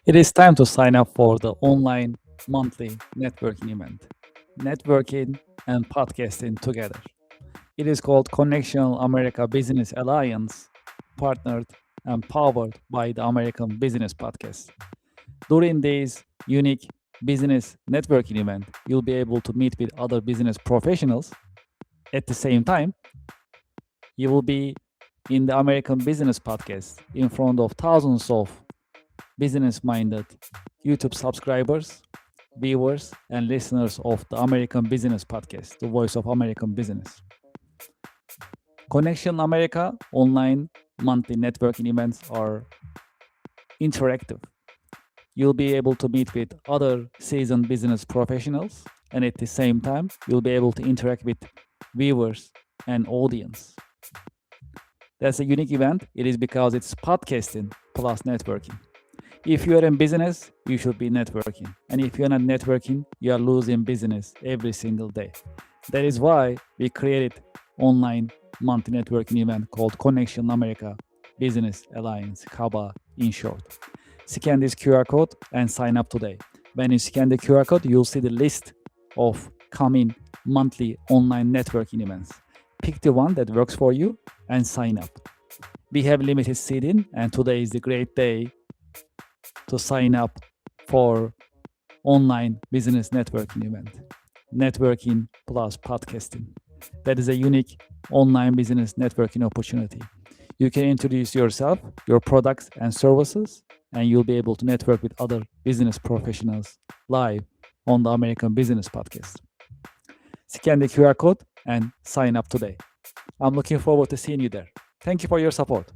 It is time to sign up for the online monthly networking event, networking and podcasting together. It is called Connectional America Business Alliance, partnered and powered by the American Business Podcast. During this unique business networking event, you'll be able to meet with other business professionals. At the same time, you will be in the American Business Podcast in front of thousands of business-minded YouTube subscribers, viewers, and listeners of the American Business Podcast, the voice of American business. Connection America online monthly networking events are interactive. You'll be able to meet with other seasoned business professionals, and at the same time, you'll be able to interact with viewers and audience. That's a unique event. It is because it's podcasting plus networking. If you are in business, you should be networking. And if you're not networking, you are losing business every single day. That is why we created online monthly networking event called Connection America Business Alliance, CABA in short. Scan this QR code and sign up today. When you scan the QR code, you'll see the list of coming monthly online networking events. Pick the one that works for you and sign up. We have limited seating, and today is the great day to sign up for online business networking event. Networking plus podcasting. That is a unique online business networking opportunity. You can introduce yourself, your products and services, and you'll be able to network with other business professionals live on the American Business Podcast. Scan the QR code and sign up today. I'm looking forward to seeing you there. Thank you for your support.